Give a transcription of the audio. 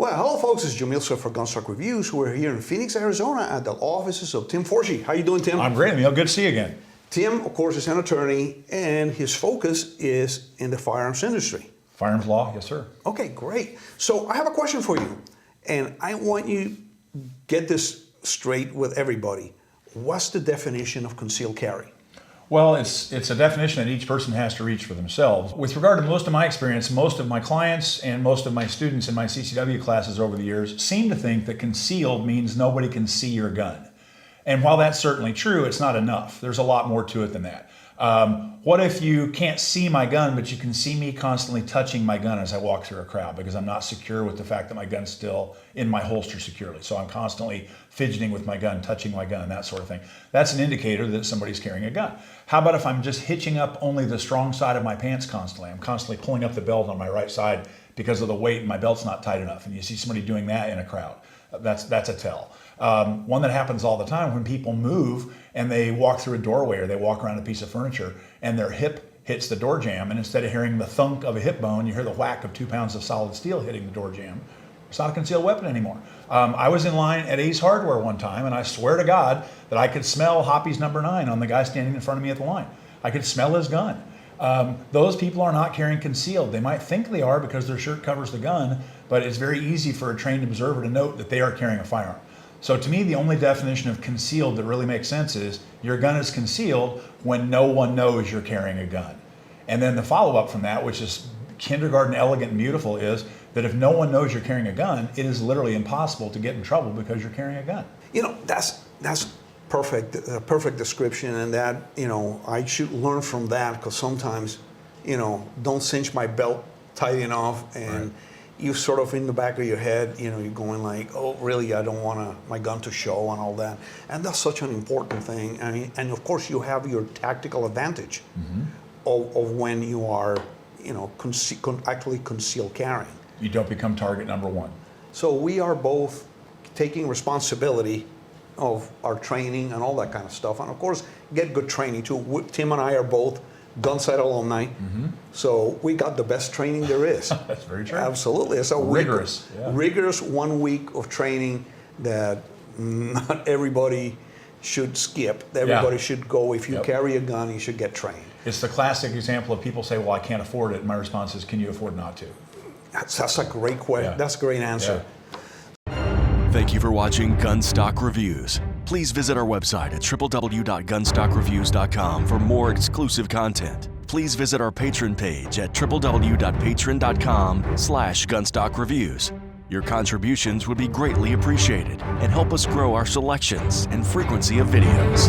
Well, hello folks, it's Yamil Sued for Gunstock Reviews. We're here in Phoenix, Arizona at the offices of Tim Forshey. How you doing, Tim? I'm great, Emil. Good to see you again. Tim, of course, is an attorney and his focus is in the firearms industry. Firearms law, yes sir. Okay, great. So I have a question for you and I want you to get this straight with everybody. What's the definition of concealed carry? Well, it's a definition that each person has to reach for themselves. With regard to most of my experience, most of my clients and most of my students in my CCW classes over the years seem to think that concealed means nobody can see your gun. And while that's certainly true, it's not enough. There's a lot more to it than that. What if you can't see my gun, but you can see me constantly touching my gun as I walk through a crowd because I'm not secure with the fact that my gun's still in my holster securely. So I'm constantly fidgeting with my gun, touching my gun, that sort of thing. That's an indicator that somebody's carrying a gun. How about if I'm just hitching up only the strong side of my pants constantly? I'm constantly pulling up the belt on my right side because of the weight and my belt's not tight enough. And you see somebody doing that in a crowd. That's a tell. One that happens all the time when people move and they walk through a doorway or they walk around a piece of furniture and their hip hits the door jamb, and instead of hearing the thunk of a hip bone, you hear the whack of 2 pounds of solid steel hitting the door jamb. It's not a concealed weapon anymore. I was in line at Ace Hardware one time and I swear to God that I could smell Hoppy's number 9 on the guy standing in front of me at the line. I could smell his gun. Those people are not carrying concealed. They might think they are because their shirt covers the gun, but it's very easy for a trained observer to note that they are carrying a firearm. So to me, the only definition of concealed that really makes sense is your gun is concealed when no one knows you're carrying a gun. And then the follow-up from that, which is kindergarten elegant and beautiful, is that if no one knows you're carrying a gun, it is literally impossible to get in trouble because you're carrying a gun. You know, that's perfect description, and that, you know, I should learn from that because sometimes, you know, don't cinch my belt tight enough and you sort of in the back of your head, you know, you're going like, oh, really, I don't want my gun to show and all that. And that's such an important thing. I mean, and of course you have your tactical advantage of when you are, you know, actually concealed carrying. You don't become target number 1. So we are both taking responsibility of our training and all that kind of stuff. And of course, get good training too. Tim and I are both Gunsight alumni, so we got the best training there is. That's very true. Absolutely. It's a rigorous, rigorous 1 week of training that not everybody should skip. Everybody should go. If you carry a gun, you should get trained. It's the classic example of people say, well, I can't afford it. And my response is, can you afford not to? That's a great question. That's a great answer. Thank you for watching Gunstock Reviews. Please visit our website at www.gunstockreviews.com for more exclusive content. Please visit our Patreon page at www.patreon.com/gunstockreviews. Your contributions would be greatly appreciated and help us grow our selections and frequency of videos.